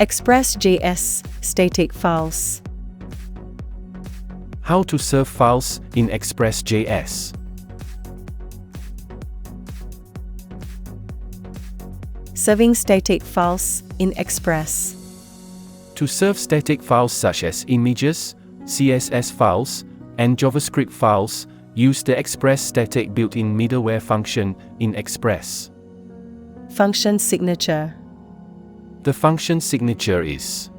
ExpressJS static files. How to serve files in ExpressJS. Serving static files in Express. To serve static files such as images, CSS files, and JavaScript files, use the express.static built-in middleware function in Express. Function signature. The function signature is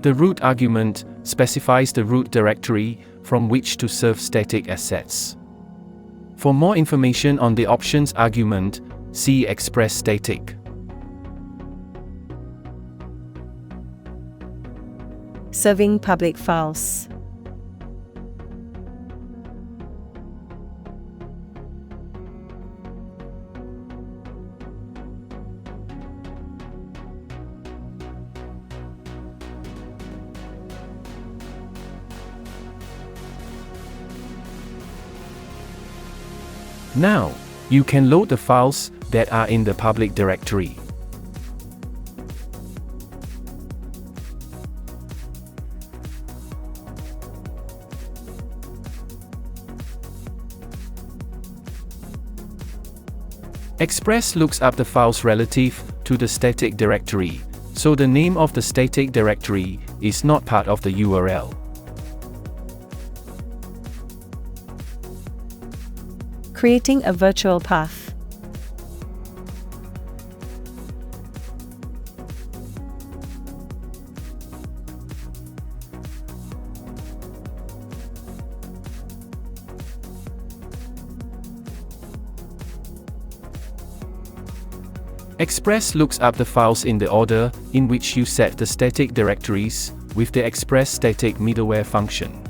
the root argument specifies the root directory from which to serve static assets. For more information on the options argument, see express.static. Serving public files. Now, you can load the files that are in the public directory. Express looks up the files relative to the static directory, so the name of the static directory is not part of the URL. Creating a virtual path. Express looks up the files in the order in which you set the static directories with the express.static middleware function.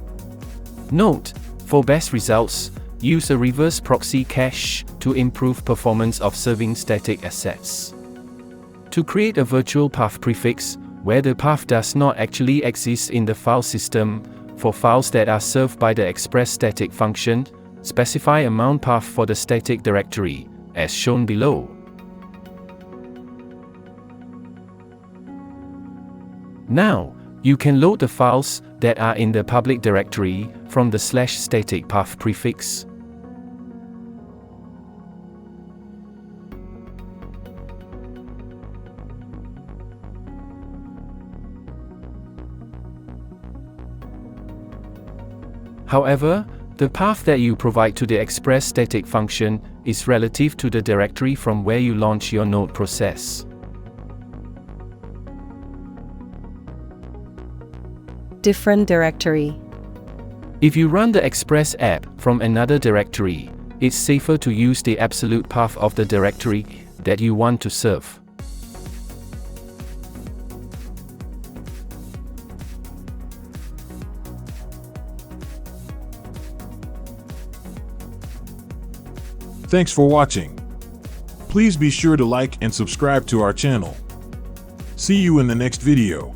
Note, for best results, use a reverse proxy cache to improve performance of serving static assets. To create a virtual path prefix, where the path does not actually exist in the file system, for files that are served by the express.static function, specify a mount path for the static directory, as shown below. Now, you can load the files that are in the public directory from the /static path prefix. However, the path that you provide to the express.static function is relative to the directory from where you launch your node process. Different directory. If you run the Express app from another directory, it's safer to use the absolute path of the directory that you want to serve. Thanks for watching. Please be sure to like and subscribe to our channel. See you in the next video.